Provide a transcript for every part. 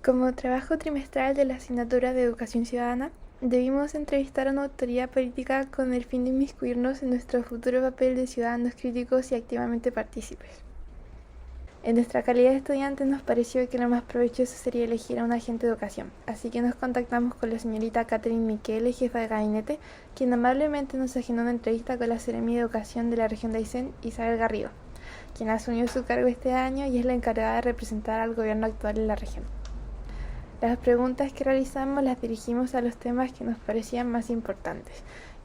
Como trabajo trimestral de la asignatura de Educación Ciudadana, debimos entrevistar a una autoridad política con el fin de inmiscuirnos en nuestro futuro papel de ciudadanos críticos y activamente partícipes. En nuestra calidad de estudiantes nos pareció que lo más provechoso sería elegir a un agente de educación, así que nos contactamos con la señorita Catherine Michele, jefa de gabinete, quien amablemente nos agendó una entrevista con la Seremi de Educación de la región de Aysén, Isabel Garrido, quien asumió su cargo este año y es la encargada de representar al gobierno actual en la región. Las preguntas que realizamos las dirigimos a los temas que nos parecían más importantes,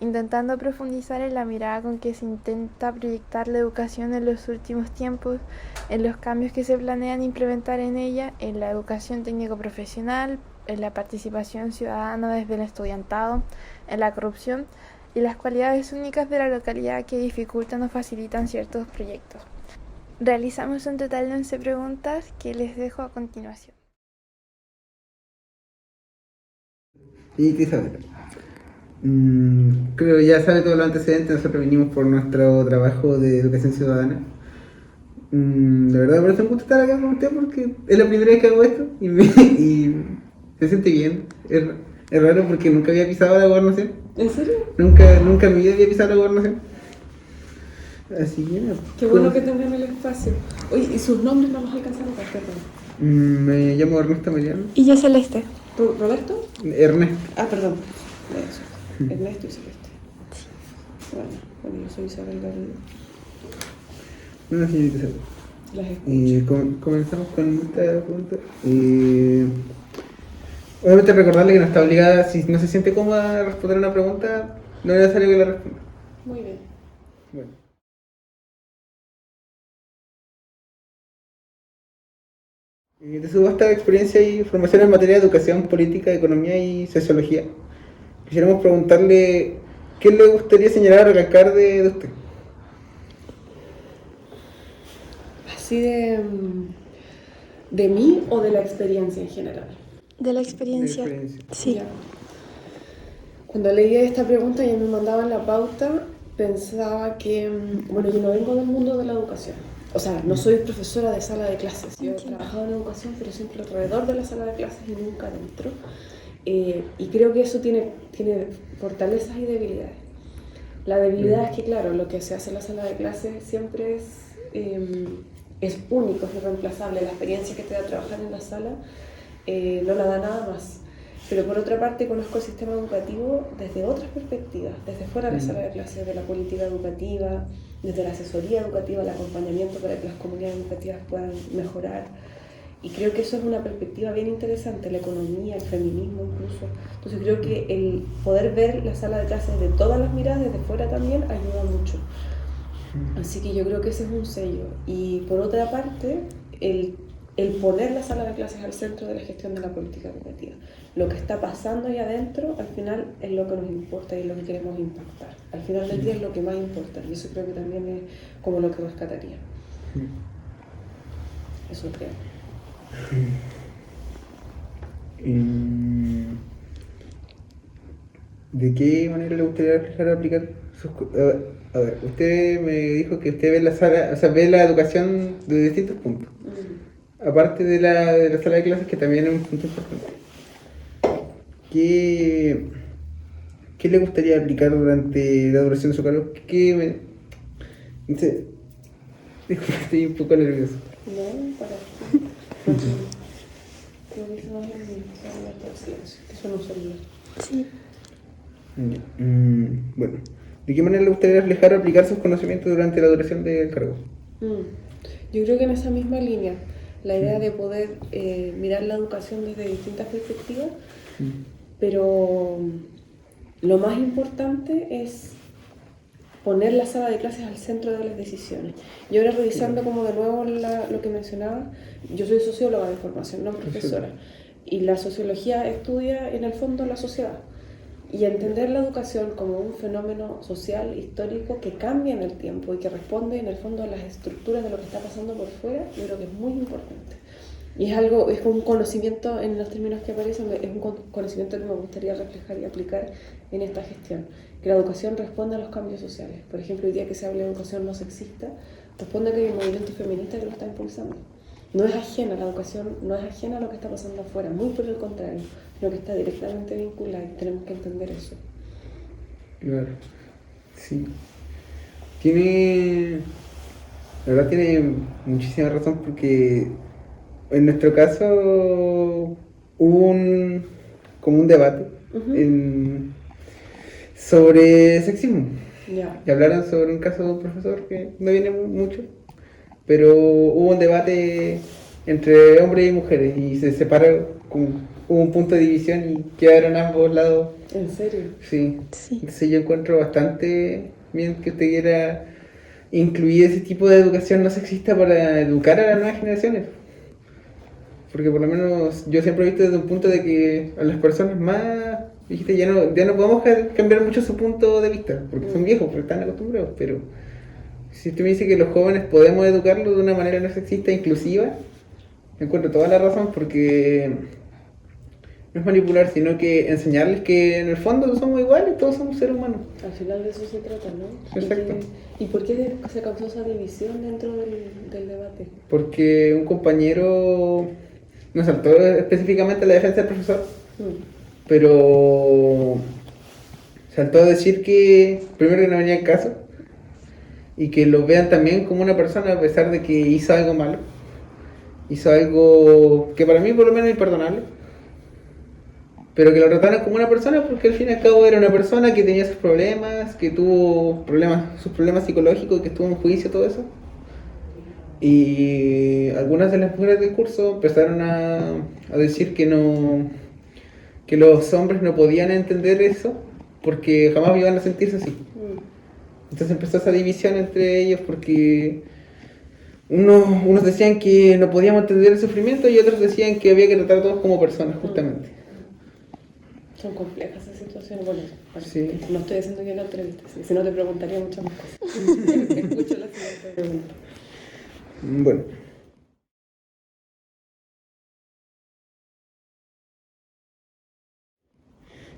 intentando profundizar en la mirada con que se intenta proyectar la educación en los últimos tiempos, en los cambios que se planean implementar en ella, en la educación técnico-profesional, en la participación ciudadana desde el estudiantado, en la corrupción y las cualidades únicas de la localidad que dificultan o facilitan ciertos proyectos. Realizamos un total de 11 preguntas que les dejo a continuación. Y Isabel, creo que ya sabe todos los antecedentes. Nosotros vinimos por nuestro trabajo de educación ciudadana. De verdad me parece un gusto estar acá con usted porque es la primera vez que hago esto y se siente bien. Es raro porque nunca había pisado la gobernación. ¿En serio? Nunca en mi vida había pisado la gobernación. Así que Qué bueno que tengan el espacio. Oye, ¿y sus nombres no los alcanzaron a perdón? me llamo Ernesto Mariano. Y yo Celeste. ¿Roberto? Ernesto. Ah, perdón. Eso. Ernesto y Celeste. Bueno, yo soy Isabel Garrido. Una señorita Isabel. Las escucho. Comenzamos con esta pregunta. Obviamente recordarle que no está obligada, si no se siente cómoda a responder una pregunta, no es necesario que la responda. Muy bien. Bueno. De su vasta experiencia y formación en materia de educación, política, economía y sociología, quisiéramos preguntarle qué le gustaría señalar o recalcar de usted. ¿Así de mí o de la experiencia en general? De la experiencia. De experiencia. Sí. Ya. Cuando leí esta pregunta y me mandaban la pauta, pensaba que, bueno, yo no vengo del mundo de la educación. O sea, no soy profesora de sala de clases. Yo he trabajado en educación, pero siempre alrededor de la sala de clases y nunca dentro. Y creo que eso tiene fortalezas y debilidades. La debilidad es que, claro, lo que se hace en la sala de clases siempre es único, es irreemplazable. La experiencia que te da trabajar en la sala no la da nada más. Pero por otra parte conozco el sistema educativo desde otras perspectivas, desde fuera de la sala de clases, de la política educativa, desde la asesoría educativa, el acompañamiento para que las comunidades educativas puedan mejorar. Y creo que eso es una perspectiva bien interesante, la economía, el feminismo incluso. Entonces creo que el poder ver la sala de clases de todas las miradas, desde fuera también, ayuda mucho. Así que yo creo que ese es un sello. Y por otra parte, el poner la sala de clases al centro de la gestión de la política educativa. Lo que está pasando ahí adentro, al final, es lo que nos importa y es lo que queremos impactar. Al final del día es lo que más importa, y eso creo que también es como lo que rescataría. Eso creo. ¿De qué manera le gustaría dejar de aplicar sus... A ver, usted me dijo que usted ve la sala, o sea, ve la educación de distintos puntos. Aparte de la sala de clases, que también es un punto importante. ¿Qué le gustaría aplicar durante la duración de su cargo? No sé, estoy un poco nervioso. No, para. Creo que eso no es el silencio, que eso no es un celular. Sí. Bueno, ¿de qué manera le gustaría reflejar o aplicar sus conocimientos durante la duración del cargo? Yo creo que en esa misma línea, la idea de poder mirar la educación desde distintas perspectivas, pero lo más importante es poner la sala de clases al centro de las decisiones. Yo ahora revisando como de nuevo lo que mencionaba, yo soy socióloga de formación, no profesora, y la sociología estudia en el fondo la sociedad. Y entender la educación como un fenómeno social, histórico, que cambia en el tiempo y que responde en el fondo a las estructuras de lo que está pasando por fuera, yo creo que es muy importante. Y es un conocimiento, en los términos que aparecen, es un conocimiento que me gustaría reflejar y aplicar en esta gestión. Que la educación responde a los cambios sociales. Por ejemplo, hoy día que se habla de educación no sexista, responde a que hay un movimiento feminista que lo está impulsando. no es ajena, la educación no es ajena a lo que está pasando afuera, muy por el contrario, sino que está directamente vinculada y tenemos que entender eso. Claro, sí. La verdad tiene muchísima razón porque en nuestro caso hubo como un debate sobre sexismo. Ya. Y hablaron sobre un caso de un profesor que no viene mucho, pero hubo un debate entre hombres y mujeres y se separó, hubo un punto de división y quedaron ambos lados. ¿En serio? Sí. Sí. Entonces yo encuentro bastante bien que usted quiera incluir ese tipo de educación no sexista para educar a las nuevas generaciones. Porque por lo menos yo siempre he visto desde un punto de que a las personas más, dijiste, ya no podemos cambiar mucho su punto de vista, porque son viejos, porque están acostumbrados, pero si usted me dice que los jóvenes podemos educarlos de una manera no sexista e inclusiva, encuentro toda la razón, porque no es manipular, sino que enseñarles que en el fondo somos iguales, todos somos seres humanos. Al final de eso se trata, ¿no? Exacto. ¿Y por qué se causó esa división dentro del debate? Porque un compañero nos saltó específicamente a la defensa del profesor, pero saltó a decir que primero que no venía en caso y que lo vean también como una persona a pesar de que hizo algo malo, hizo algo que para mí por lo menos es imperdonable, pero que lo trataran como una persona porque al fin y al cabo era una persona que tenía sus problemas, que tuvo sus problemas psicológicos, que estuvo en juicio, todo eso. Y algunas de las mujeres del curso empezaron a decir que los hombres no podían entender eso porque jamás iban a sentirse así. Entonces empezó esa división entre ellos porque unos decían que no podíamos entender el sufrimiento y otros decían que había que tratar a todos como personas, justamente. Son complejas esas situaciones. Bueno, Sí. no estoy haciendo yo la entrevista, si no te preguntaría muchas más cosas. Escucho la siguiente pregunta. Bueno.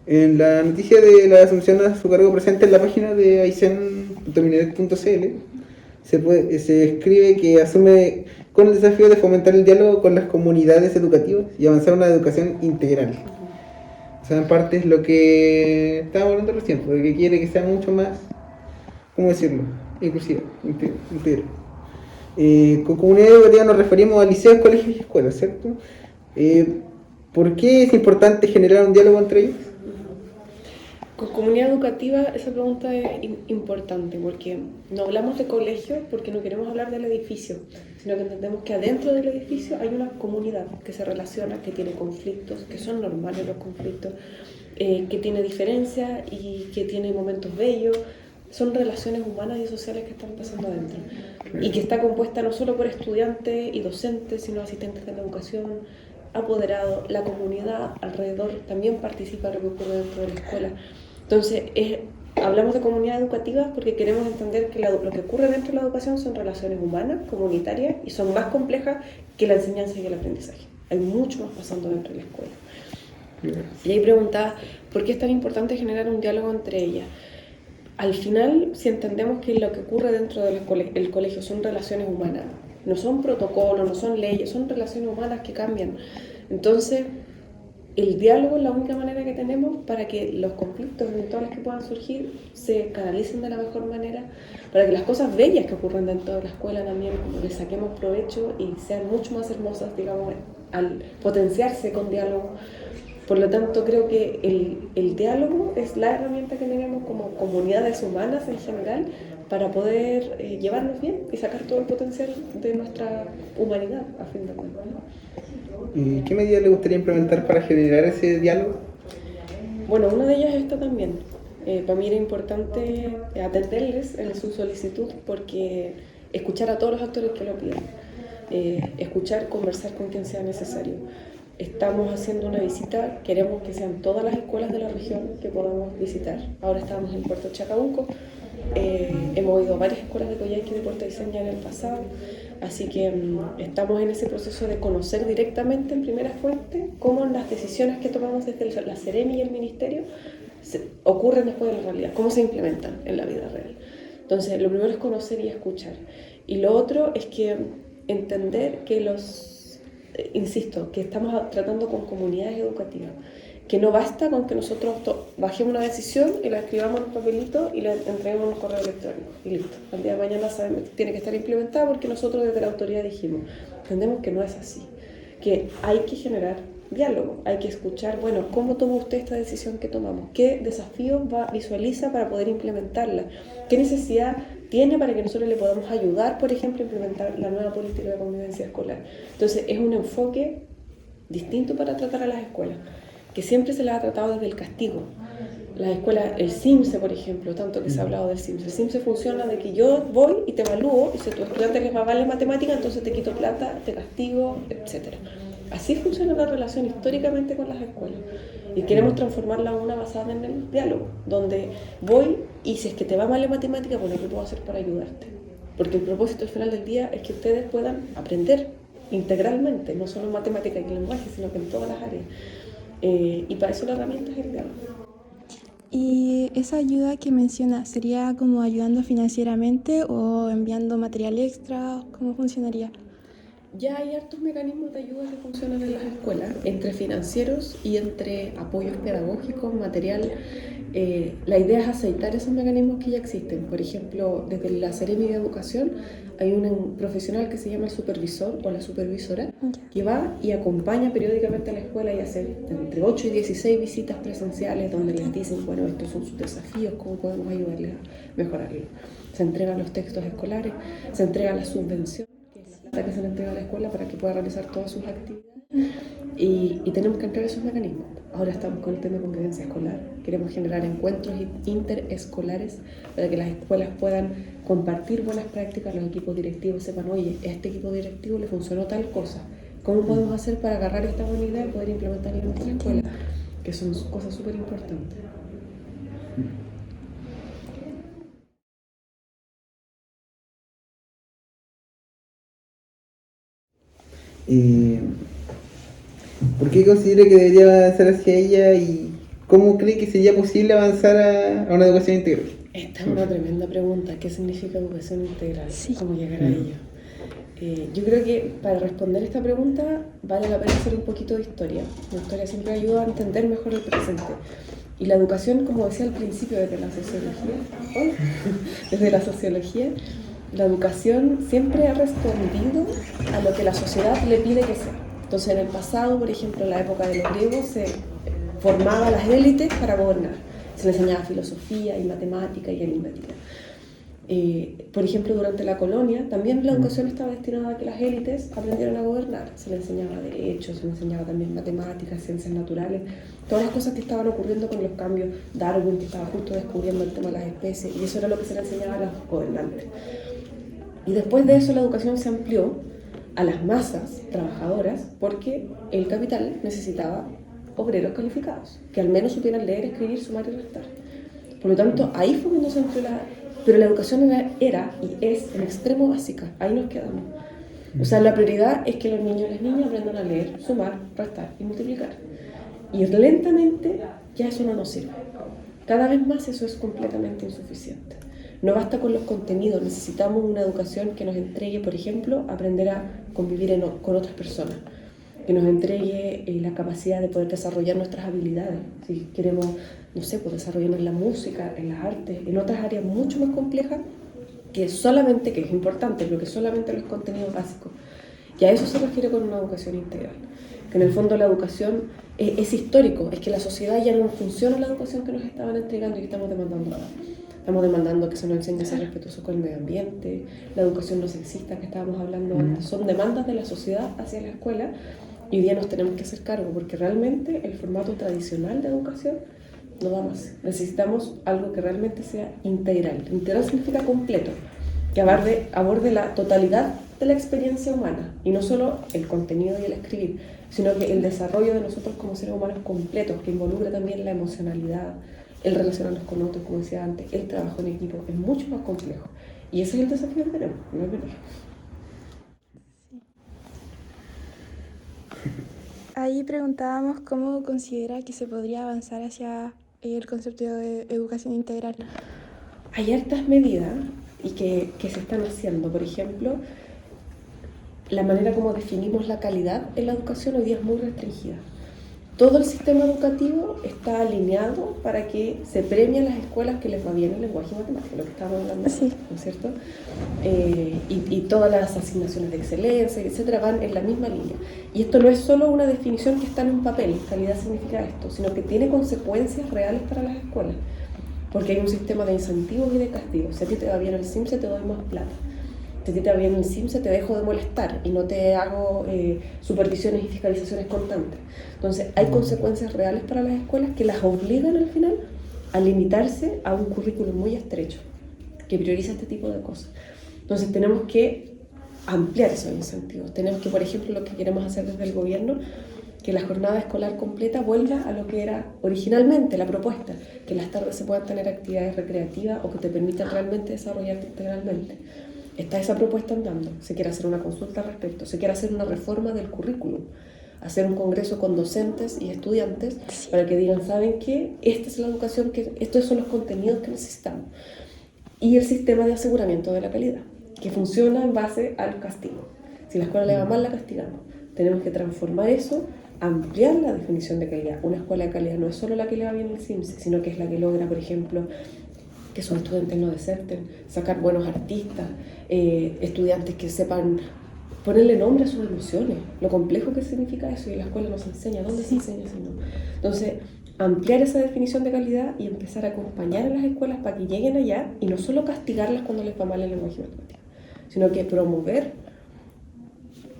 En la noticia de la asunción a su cargo presente en la página de aicen.minedet.cl se escribe que asume con el desafío de fomentar el diálogo con las comunidades educativas y avanzar en una educación integral. O sea, en parte es lo que estábamos hablando recién, porque quiere que sea mucho más, ¿cómo decirlo? Inclusiva, integral. Con comunidad educativa nos referimos a liceos, colegios y escuelas, ¿cierto? ¿Por qué es importante generar un diálogo entre ellos? Con comunidad educativa esa pregunta es importante porque no hablamos de colegio porque no queremos hablar del edificio, sino que entendemos que adentro del edificio hay una comunidad que se relaciona, que tiene conflictos, que son normales los conflictos, que tiene diferencias y que tiene momentos bellos. Son relaciones humanas y sociales que están pasando adentro y que está compuesta no solo por estudiantes y docentes, sino asistentes de la educación, apoderados, la comunidad alrededor también participa de lo que ocurre dentro de la escuela. Entonces, hablamos de comunidad educativa porque queremos entender que lo que ocurre dentro de la educación son relaciones humanas, comunitarias, y son más complejas que la enseñanza y el aprendizaje. Hay mucho más pasando dentro de la escuela. Y ahí preguntaba, ¿por qué es tan importante generar un diálogo entre ellas? Al final, si entendemos que lo que ocurre dentro del colegio son relaciones humanas, no son protocolos, no son leyes, son relaciones humanas que cambian. Entonces, el diálogo es la única manera que tenemos para que los conflictos eventuales que puedan surgir se canalicen de la mejor manera, para que las cosas bellas que ocurren dentro de la escuela también, como que saquemos provecho y sean mucho más hermosas, digamos, al potenciarse con diálogo. Por lo tanto, creo que el diálogo es la herramienta que tenemos como comunidades humanas en general para poder llevarnos bien y sacar todo el potencial de nuestra humanidad, a fin de cuentas. ¿Y qué medidas le gustaría implementar para generar ese diálogo? Bueno, una de ellas es esta también. Para mí era importante atenderles en su solicitud porque escuchar a todos los actores que lo piden, escuchar, conversar con quien sea necesario. Estamos haciendo una visita, queremos que sean todas las escuelas de la región que podamos visitar. Ahora estamos en Puerto Chacabuco, hemos ido a varias escuelas de Coyhaique y de Puerto Aysén ya en el pasado, así que estamos en ese proceso de conocer directamente en primera fuente cómo las decisiones que tomamos desde la Seremi y el Ministerio ocurren después de la realidad, cómo se implementan en la vida real. Entonces, lo primero es conocer y escuchar. Y lo otro es que entender que los insisto, que estamos tratando con comunidades educativas, que no basta con que nosotros bajemos una decisión y la escribamos en un papelito y la entreguemos en un correo electrónico y listo. Al día de mañana sabemos que tiene que estar implementada porque nosotros desde la autoridad dijimos, entendemos que no es así, que hay que generar diálogo, hay que escuchar, bueno, ¿cómo toma usted esta decisión que tomamos? ¿Qué desafíos visualiza para poder implementarla? ¿Qué necesidad tiene para que nosotros le podamos ayudar, por ejemplo, a implementar la nueva política de convivencia escolar? Entonces, es un enfoque distinto para tratar a las escuelas, que siempre se las ha tratado desde el castigo. Las escuelas, el CIMSE, por ejemplo, tanto que se ha hablado del CIMSE. El CIMSE funciona de que yo voy y te evalúo, y si a tu estudiante les va mal en matemática, entonces te quito plata, te castigo, etc. Así funciona la relación históricamente con las escuelas. Y queremos transformarla en una basada en el diálogo, donde voy y si es que te va mal en matemática, bueno, ¿qué puedo hacer para ayudarte? Porque el propósito al final del día es que ustedes puedan aprender integralmente, no solo en matemática y en lenguaje, sino que en todas las áreas. Y para eso la herramienta es el diálogo. ¿Y esa ayuda que menciona sería como ayudando financieramente o enviando material extra? ¿Cómo funcionaría? Ya hay hartos mecanismos de ayuda que funcionan en las escuelas, entre financieros y entre apoyos pedagógicos, material. La idea es aceitar esos mecanismos que ya existen. Por ejemplo, desde la Seremi de Educación hay un profesional que se llama el supervisor o la supervisora que va y acompaña periódicamente a la escuela y hace entre 8 y 16 visitas presenciales donde les dicen, bueno, estos son sus desafíos, cómo podemos ayudarles a mejorarlo. Se entregan los textos escolares, se entrega la subvención, que es la plata que se le entrega a la escuela para que pueda realizar todas sus actividades. Y tenemos que entrar esos mecanismos. Ahora estamos con el tema de convivencia escolar. Queremos generar encuentros interescolares para que las escuelas puedan compartir buenas prácticas, los equipos directivos sepan, oye, a este equipo directivo le funcionó tal cosa. ¿Cómo podemos hacer para agarrar esta buena idea y poder implementarla en nuestra escuela? Que son cosas súper importantes. ¿Por qué considera que debería avanzar hacia ella y cómo cree que sería posible avanzar a una educación integral? Esta es una tremenda pregunta. ¿Qué significa educación integral? Sí. ¿Cómo llegar a ello? Yo creo que para responder esta pregunta vale la pena hacer un poquito de historia. La historia siempre ayuda a entender mejor el presente. Y la educación, como decía al principio desde la sociología, la educación siempre ha respondido a lo que la sociedad le pide que sea. Entonces, en el pasado, por ejemplo, en la época de los griegos, se formaba a las élites para gobernar. Se les enseñaba filosofía y matemática y aritmética. Por ejemplo, durante la colonia, también la educación estaba destinada a que las élites aprendieran a gobernar. Se les enseñaba derecho, se les enseñaba también matemáticas, ciencias naturales, todas las cosas que estaban ocurriendo con los cambios. Darwin, que estaba justo descubriendo el tema de las especies, y eso era lo que se le enseñaba a los gobernantes. Y después de eso la educación se amplió a las masas trabajadoras porque el capital necesitaba obreros calificados, que al menos supieran leer, escribir, sumar y restar. Por lo tanto, ahí fue cuando se amplió pero la educación era y es en extremo básica, ahí nos quedamos. O sea, la prioridad es que los niños y las niñas aprendan a leer, sumar, restar y multiplicar. Y lentamente ya eso no nos sirve. Cada vez más eso es completamente insuficiente. No basta con los contenidos, necesitamos una educación que nos entregue, por ejemplo, aprender a convivir con otras personas, que nos entregue la capacidad de poder desarrollar nuestras habilidades. Si queremos, no sé, pues desarrollarnos en la música, en las artes, en otras áreas mucho más complejas, que es importante, pero que solamente los contenidos básicos. Y a eso se refiere con una educación integral. Que en el fondo la educación es histórico, es que la sociedad ya no funciona la educación que nos estaban entregando y que estamos demandando ahora. Estamos demandando que se nos enseñe a ser respetuosos con el medio ambiente, la educación no sexista que estábamos hablando antes. Son demandas de la sociedad hacia la escuela y hoy día nos tenemos que hacer cargo porque realmente el formato tradicional de educación no da más. Necesitamos algo que realmente sea integral. Integral significa completo, que aborde la totalidad de la experiencia humana y no solo el contenido y el escribir, sino que el desarrollo de nosotros como seres humanos completos, que involucre también la emocionalidad, el relacionarnos con otros, como decía antes, el trabajo en equipo, es mucho más complejo. Y ese es el desafío que tenemos, no es menor. Ahí preguntábamos cómo considera que se podría avanzar hacia el concepto de educación integral. Hay hartas medidas y que se están haciendo. Por ejemplo, la manera como definimos la calidad en la educación hoy día es muy restringida. Todo el sistema educativo está alineado para que se premien las escuelas que les va bien el lenguaje y matemática, lo que estamos hablando, Sí. ¿no es cierto? Y todas las asignaciones de excelencia, etcétera, van en la misma línea. Y esto no es solo una definición que está en un papel, calidad significa esto, sino que tiene consecuencias reales para las escuelas. Porque hay un sistema de incentivos y de castigos. Si a ti te va bien el CIMSE, te doy más plata. Si a ti te va bien el CIMSE, te dejo de molestar y no te hago supervisiones y fiscalizaciones constantes. Entonces, hay consecuencias reales para las escuelas que las obligan al final a limitarse a un currículum muy estrecho, que prioriza este tipo de cosas. Entonces, tenemos que ampliar esos incentivos. Tenemos que, por ejemplo, lo que queremos hacer desde el gobierno, que la jornada escolar completa vuelva a lo que era originalmente la propuesta, que en las tardes se puedan tener actividades recreativas o que te permitan realmente desarrollarte integralmente. Está esa propuesta andando, se quiere hacer una consulta al respecto, se quiere hacer una reforma del currículum, hacer un congreso con docentes y estudiantes para que digan, ¿saben qué? Esta es la educación, estos son los contenidos que necesitamos. Y el sistema de aseguramiento de la calidad, que funciona en base al castigo. Si la escuela le va mal, la castigamos. Tenemos que transformar eso, ampliar la definición de calidad. Una escuela de calidad no es solo la que le va bien el CIMSE, sino que es la que logra, por ejemplo, que sus estudiantes no deserten, sacar buenos artistas, estudiantes que sepan ponerle nombre a sus emociones, lo complejo que significa eso, y en la escuela no se enseña. ¿Dónde se enseña si no? Entonces, ampliar esa definición de calidad y empezar a acompañar a las escuelas para que lleguen allá y no solo castigarlas cuando les va mal el lenguaje y matemática, sino que promover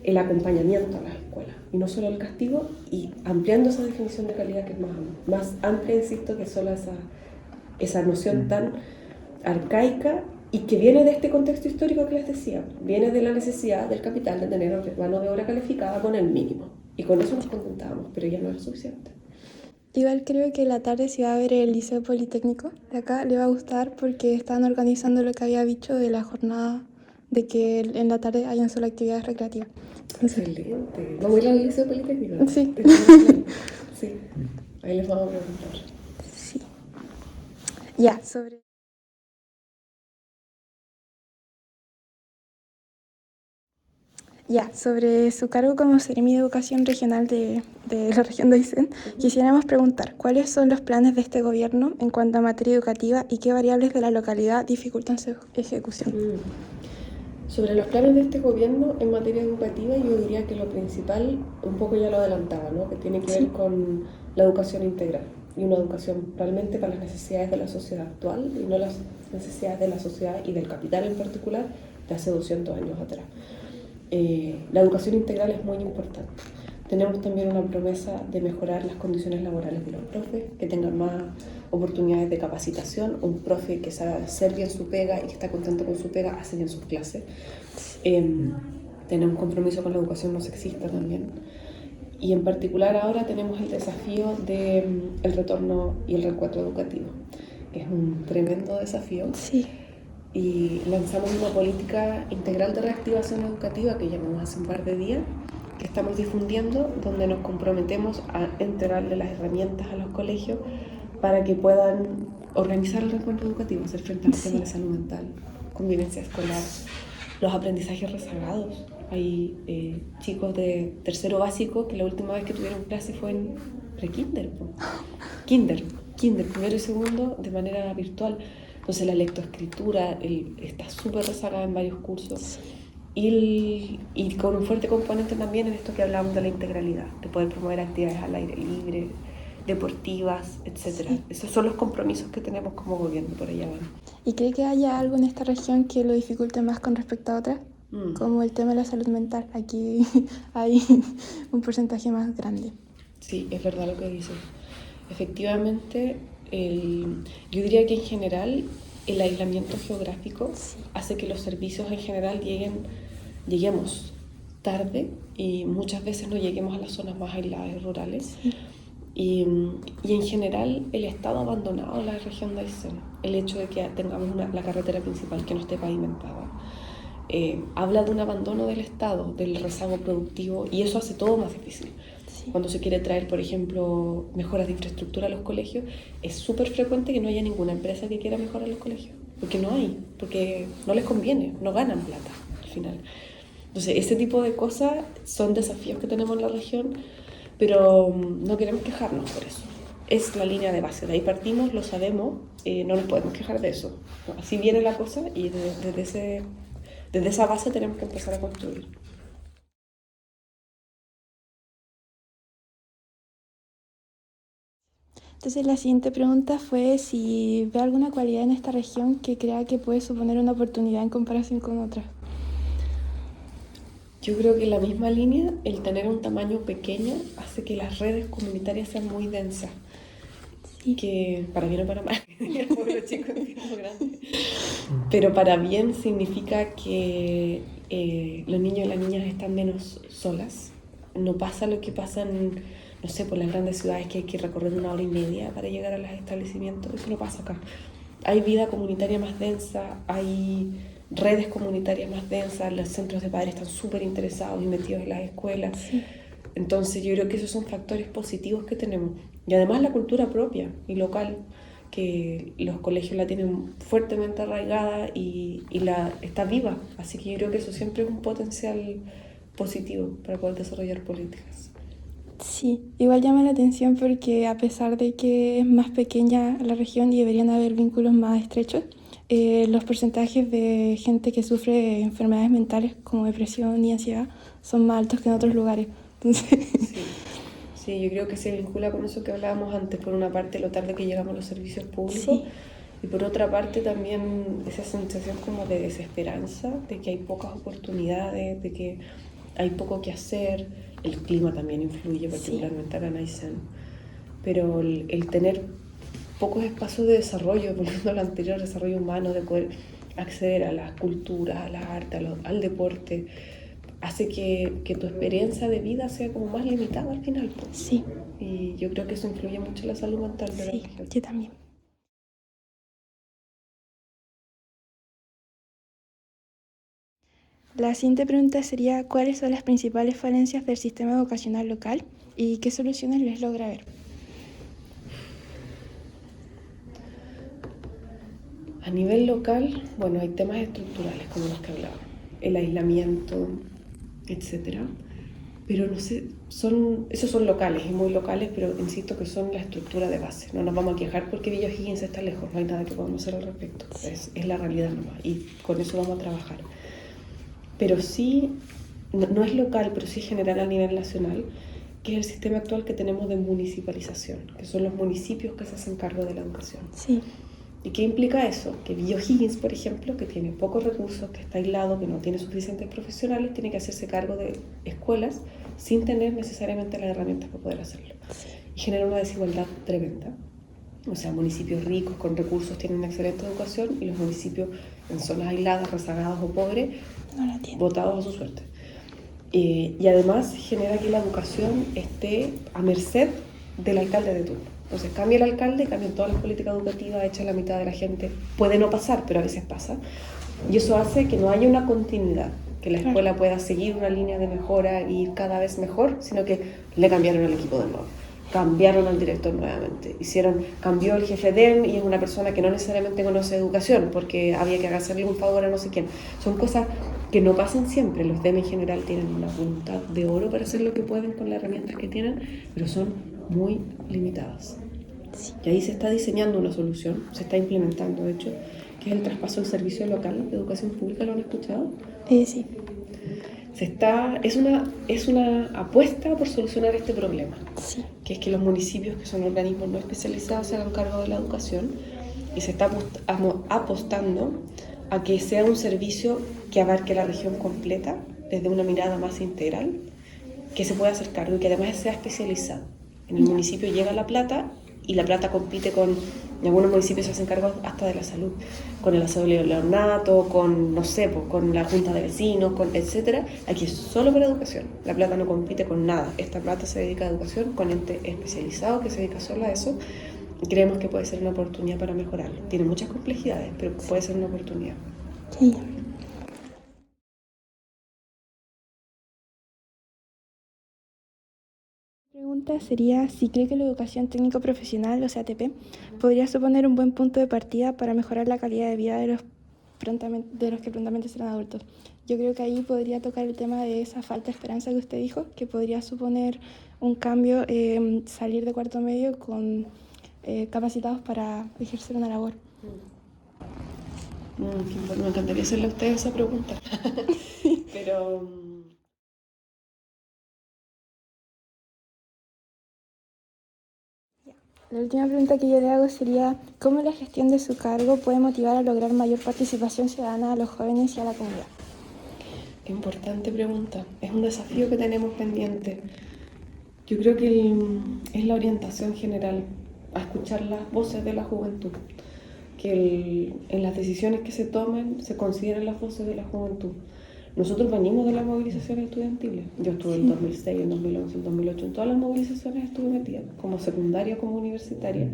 el acompañamiento a las escuelas y no solo el castigo, y ampliando esa definición de calidad que es más amplia, insisto, que solo esa noción tan arcaica y que viene de este contexto histórico que les decía, viene de la necesidad del capital de tener mano de obra calificada con el mínimo, y con eso nos contentábamos, pero ya no era suficiente. Igual creo que la tarde si va a ver el Liceo Politécnico de acá le va a gustar porque están organizando lo que había dicho de la jornada de que en la tarde hayan solo actividades recreativas. Excelente. ¿Vamos a ir al Liceo Politécnico? Sí. Sí, ahí les vamos a preguntar. Sí. Ya, sobre su cargo como Seremi de Educación Regional de la región de Aysén, quisiéramos preguntar cuáles son los planes de este gobierno en cuanto a materia educativa y qué variables de la localidad dificultan su ejecución. Sobre los planes de este gobierno en materia educativa, yo diría que lo principal, un poco ya lo adelantaba, ¿no? Que tiene que ver con la educación integral y una educación realmente para las necesidades de la sociedad actual y no las necesidades de la sociedad y del capital en particular de hace 200 años atrás. La educación integral es muy importante. Tenemos también una promesa de mejorar las condiciones laborales de los profes, que tengan más oportunidades de capacitación. Un profe que sabe hacer bien su pega y que está contento con su pega, hace bien sus clases. Tenemos un compromiso con la educación no sexista también. Y en particular ahora tenemos el desafío del retorno y el reencuentro educativo, que es un tremendo desafío. Sí. Y lanzamos una política integral de reactivación educativa que llamamos hace un par de días, que estamos difundiendo, donde nos comprometemos a entregarle las herramientas a los colegios para que puedan organizar el reencuentro educativo, hacer frente al tema de salud mental, convivencia escolar, los aprendizajes rezagados. Hay chicos de tercero básico que la última vez que tuvieron clase fue en pre-kinder, kinder, primero y segundo de manera virtual. Entonces la lectoescritura está súper rezagada en varios cursos. Y con un fuerte componente también en esto que hablábamos de la integralidad, de poder promover actividades al aire libre, deportivas, etc. Sí. Esos son los compromisos que tenemos como gobierno, por allá van. ¿Y cree que haya algo en esta región que lo dificulte más con respecto a otras? Como el tema de la salud mental. Aquí hay un porcentaje más grande. Sí, es verdad lo que dices. Efectivamente, yo diría que en general el aislamiento geográfico hace que los servicios en general lleguemos tarde y muchas veces no lleguemos a las zonas más aisladas y rurales. Sí. Y en general el estado abandonado de la región de Aysén, el hecho de que tengamos la carretera principal que no esté pavimentada, habla de un abandono del estado, del rezago productivo, y eso hace todo más difícil. Cuando se quiere traer, por ejemplo, mejoras de infraestructura a los colegios, es súper frecuente que no haya ninguna empresa que quiera mejorar los colegios, porque no hay, porque no les conviene, no ganan plata al final. Entonces, ese tipo de cosas son desafíos que tenemos en la región, pero no queremos quejarnos por eso. Es la línea de base, de ahí partimos, lo sabemos, no nos podemos quejar de eso. Así viene la cosa y desde esa base tenemos que empezar a construir. Entonces la siguiente pregunta fue si ve alguna cualidad en esta región que crea que puede suponer una oportunidad en comparación con otras. Yo creo que en la misma línea, el tener un tamaño pequeño hace que las redes comunitarias sean muy densas. Sí. Que para bien o para mal, el pueblo chico es muy grande. Pero para bien significa que los niños y las niñas están menos solas. No pasa lo que pasa en, no sé, por las grandes ciudades, que hay que recorrer 1 hora y media para llegar a los establecimientos. Eso no pasa acá. Hay vida comunitaria más densa, hay redes comunitarias más densas, los centros de padres están súper interesados y metidos en las escuelas. Sí. Entonces yo creo que esos son factores positivos que tenemos. Y además la cultura propia y local, que los colegios la tienen fuertemente arraigada y está viva. Así que yo creo que eso siempre es un potencial positivo para poder desarrollar políticas. Sí, igual llama la atención porque a pesar de que es más pequeña la región y deberían haber vínculos más estrechos, los porcentajes de gente que sufre de enfermedades mentales como depresión y ansiedad son más altos que en otros lugares. Entonces, Sí, yo creo que se vincula con eso que hablábamos antes, por una parte lo tarde que llegamos a los servicios públicos, sí, y por otra parte también esa sensación como de desesperanza, de que hay pocas oportunidades, de que hay poco que hacer. El clima también influye, particularmente acá en Aysén. Pero el tener pocos espacios de desarrollo, volviendo a lo anterior, desarrollo humano, de poder acceder a las culturas, a las artes, al deporte, hace que tu experiencia de vida sea como más limitada al final. Pues. sí, Y yo creo que eso influye mucho en la salud mental de la sí, región. yo también. La siguiente pregunta sería, ¿cuáles son las principales falencias del sistema educacional local y qué soluciones les logra ver? A nivel local, bueno, hay temas estructurales como los que hablaba, el aislamiento, etcétera. Pero no sé, esos son locales y muy locales, pero insisto que son la estructura de base. No nos vamos a quejar porque Villa O'Higgins está lejos, no hay nada que podamos hacer al respecto. Es la realidad nomás y con eso vamos a trabajar. Pero sí, no es local, pero sí general a nivel nacional, que es el sistema actual que tenemos de municipalización, que son los municipios que se hacen cargo de la educación. Sí. ¿Y qué implica eso? Que Villa O'Higgins, por ejemplo, que tiene pocos recursos, que está aislado, que no tiene suficientes profesionales, tiene que hacerse cargo de escuelas sin tener necesariamente las herramientas para poder hacerlo. Y genera una desigualdad tremenda. O sea, municipios ricos con recursos tienen una excelente educación y los municipios en zonas aisladas, rezagadas o pobres, No la entiendo. botados a su suerte. Y además genera que la educación esté a merced del alcalde de turno. Entonces cambia el alcalde, cambian todas las políticas educativas, echa la mitad de la gente. Puede no pasar, pero a veces pasa. Y eso hace que no haya una continuidad, que la escuela pueda seguir una línea de mejora y ir cada vez mejor, sino que le cambiaron el equipo de nuevo. Cambiaron al director nuevamente. Cambió el jefe de él y es una persona que no necesariamente conoce educación porque había que hacerle un favor a no sé quién. Son cosas que no pasan siempre. Los DEM en general tienen una voluntad de oro para hacer lo que pueden con las herramientas que tienen, pero son muy limitadas. Sí. Y ahí se está diseñando una solución, se está implementando, de hecho, que es el traspaso del servicio local de educación pública. ¿Lo han escuchado? Sí. Es una apuesta por solucionar este problema, Sí. que es que los municipios, que son organismos no especializados, se hagan cargo de la educación, y se está apostando a que sea un servicio que abarque la región completa desde una mirada más integral, que se pueda hacer cargo y que además sea especializado. En el municipio llega La Plata y La Plata compite con, en algunos municipios se hacen cargo hasta de la salud, con el aseo de leonato, con, no sé, pues, con la junta de vecinos, con etcétera. Aquí es solo para educación. La Plata no compite con nada. Esta Plata se dedica a educación con ente especializado que se dedica solo a eso. Y creemos que puede ser una oportunidad para mejorarlo. Tiene muchas complejidades, pero puede ser una oportunidad. Sí. La pregunta sería si cree que la educación técnico-profesional, o sea, ATP, podría suponer un buen punto de partida para mejorar la calidad de vida de los que prontamente serán adultos, yo creo que ahí podría tocar el tema de esa falta de esperanza que usted dijo, que podría suponer un cambio, salir de cuarto medio con capacitados para ejercer una labor. Me encantaría hacerle a usted esa pregunta. Pero la última pregunta que yo le hago sería, ¿cómo la gestión de su cargo puede motivar a lograr mayor participación ciudadana a los jóvenes y a la comunidad? qué importante pregunta. Es un desafío que tenemos pendiente. Yo creo que es la orientación general, a escuchar las voces de la juventud. Que en las decisiones que se tomen se consideren las voces de la juventud. Nosotros venimos de las movilizaciones estudiantiles. Yo estuve en 2006, en 2011, en 2008, en todas las movilizaciones estuve metida, como secundaria, como universitaria.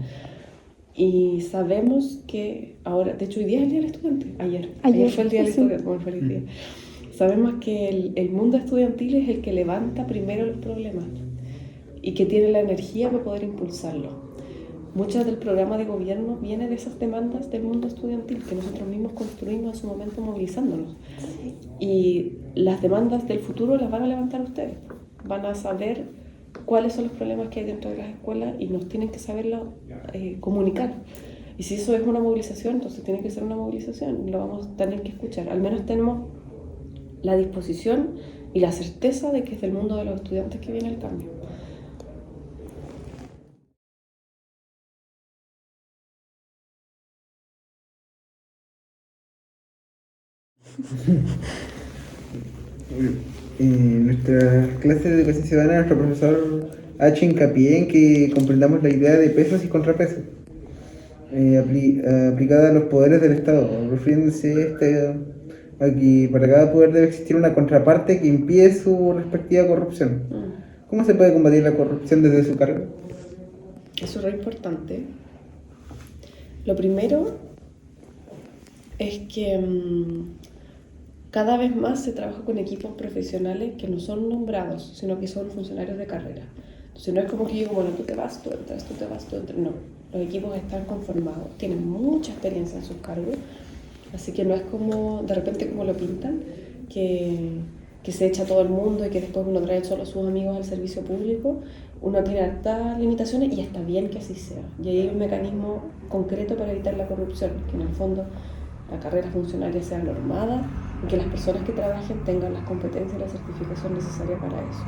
Y sabemos que ahora, de hecho hoy día es el Día del Estudiante, ayer fue el Día del Estudiante, bueno, feliz día. Sabemos que el mundo estudiantil es el que levanta primero los problemas y que tiene la energía para poder impulsarlo. Muchas del programa de gobierno viene de esas demandas del mundo estudiantil que nosotros mismos construimos en su momento movilizándonos. Y las demandas del futuro las van a levantar ustedes. Van a saber cuáles son los problemas que hay dentro de las escuelas y nos tienen que saberlo comunicar. Y si eso es una movilización, entonces tiene que ser una movilización. Lo vamos a tener que escuchar. Al menos tenemos la disposición y la certeza de que es del mundo de los estudiantes que viene el cambio. En nuestras clases de educación ciudadana, nuestro profesor ha hecho hincapié en que comprendamos la idea de pesos y contrapesos, aplicada a los poderes del Estado, refiriéndose a que para cada poder debe existir una contraparte que impide su respectiva corrupción. ¿Cómo se puede combatir la corrupción desde su cargo? Eso es re importante. Lo primero es que cada vez más se trabaja con equipos profesionales que no son nombrados, sino que son funcionarios de carrera. Entonces no es como que yo digo, bueno, tú te vas, tú entras, tú te vas, tú entras. No, los equipos están conformados, tienen mucha experiencia en sus cargos, así que no es como, de repente como lo pintan, que se echa todo el mundo y que después uno trae solo a sus amigos al servicio público. Uno tiene hartas limitaciones y está bien que así sea. Y ahí hay un mecanismo concreto para evitar la corrupción, que en el fondo la carrera funcionaria sea normada y que las personas que trabajen tengan las competencias y la certificación necesaria para eso.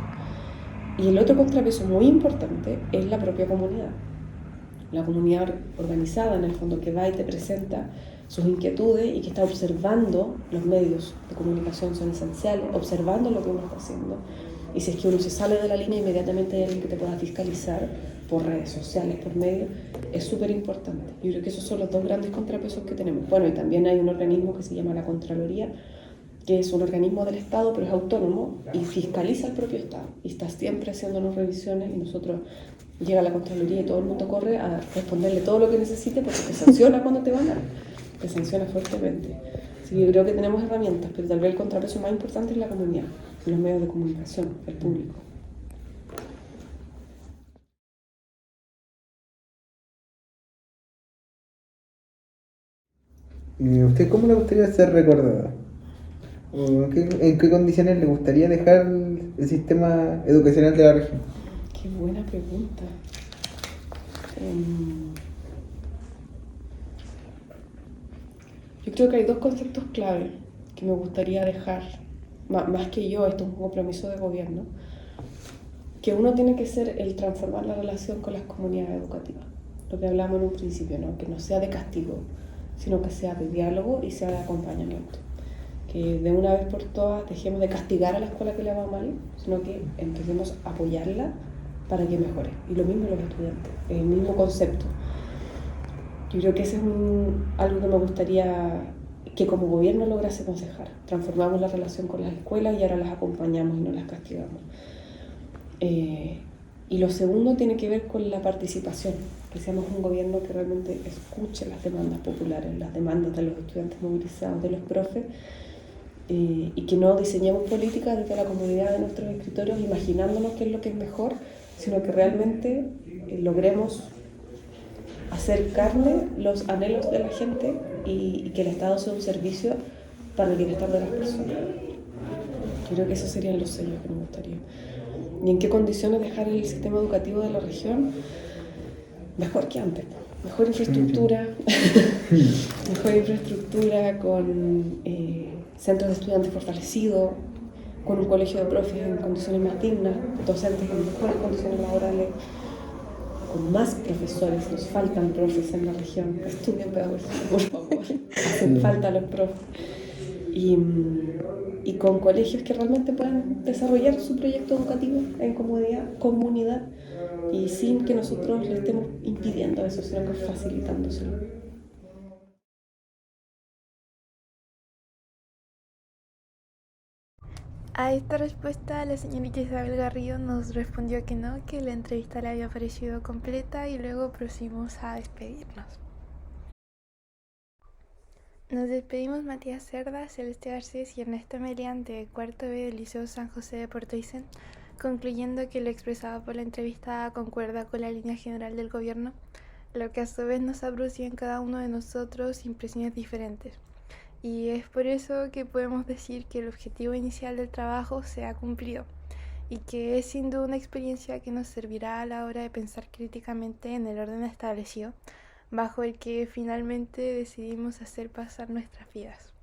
Y el otro contrapeso muy importante es la propia comunidad. La comunidad organizada, en el fondo, que va y te presenta sus inquietudes y que está observando los medios de comunicación son esenciales, observando lo que uno está haciendo. Y si es que uno se sale de la línea, inmediatamente hay alguien que te pueda fiscalizar por redes sociales, por medios, es súper importante. Yo creo que esos son los dos grandes contrapesos que tenemos. Bueno, y también hay un organismo que se llama la Contraloría, que es un organismo del Estado, pero es autónomo y fiscaliza al propio Estado. Y está siempre haciéndonos revisiones y nosotros llega a la Contraloría y todo el mundo corre a responderle todo lo que necesite porque te sanciona cuando te van a... Te sanciona fuertemente. Así que yo creo que tenemos herramientas, pero tal vez el contrapeso más importante es la comunidad, los medios de comunicación, el público. ¿Usted cómo le gustaría ser recordada? ¿O en qué condiciones le gustaría dejar el sistema educacional de la región? Qué buena pregunta. Yo creo que hay dos conceptos clave que me gustaría dejar, más que yo, esto es un compromiso de gobierno, que uno tiene que ser el transformar la relación con las comunidades educativas, lo que hablamos en un principio, ¿no? Que no sea de castigo, sino que sea de diálogo y sea de acompañamiento. Que de una vez por todas dejemos de castigar a la escuela que le va mal, sino que empecemos a apoyarla para que mejore. Y lo mismo los estudiantes, el mismo concepto. Yo creo que ese es algo que me gustaría que como gobierno lográsemos dejar. Transformamos la relación con las escuelas y ahora las acompañamos y no las castigamos. Y lo segundo tiene que ver con la participación, que seamos un gobierno que realmente escuche las demandas populares, las demandas de los estudiantes movilizados, de los profes, y que no diseñemos políticas desde la comunidad de nuestros escritorios imaginándonos qué es lo que es mejor, sino que realmente logremos hacer carne los anhelos de la gente y que el Estado sea un servicio para el bienestar de las personas. Yo creo que esos serían los sellos que me gustaría. ¿Y en qué condiciones dejar el sistema educativo de la región? Mejor que antes. Mejor infraestructura, con centros de estudiantes fortalecidos, con un colegio de profes en condiciones más dignas, docentes en mejores condiciones laborales, con más profesores. Nos faltan profes en la región. Estudien pedagogía, por favor. Hacen falta los profes. Y con colegios que realmente puedan desarrollar su proyecto educativo en comunidad y sin que nosotros le estemos impidiendo eso, sino que facilitándoselo. A esta respuesta, la señorita Isabel Garrido nos respondió que no, que la entrevista le había parecido completa y luego procedimos a despedirnos. Nos despedimos Matías Cerda, Celeste Garcés y Ernesto Melián de cuarto B del Liceo San José de Puerto Aysén, concluyendo que lo expresado por la entrevistada concuerda con la línea general del gobierno, lo que a su vez nos ha producido en cada uno de nosotros impresiones diferentes. Y es por eso que podemos decir que el objetivo inicial del trabajo se ha cumplido y que es sin duda una experiencia que nos servirá a la hora de pensar críticamente en el orden establecido bajo el que finalmente decidimos hacer pasar nuestras vidas.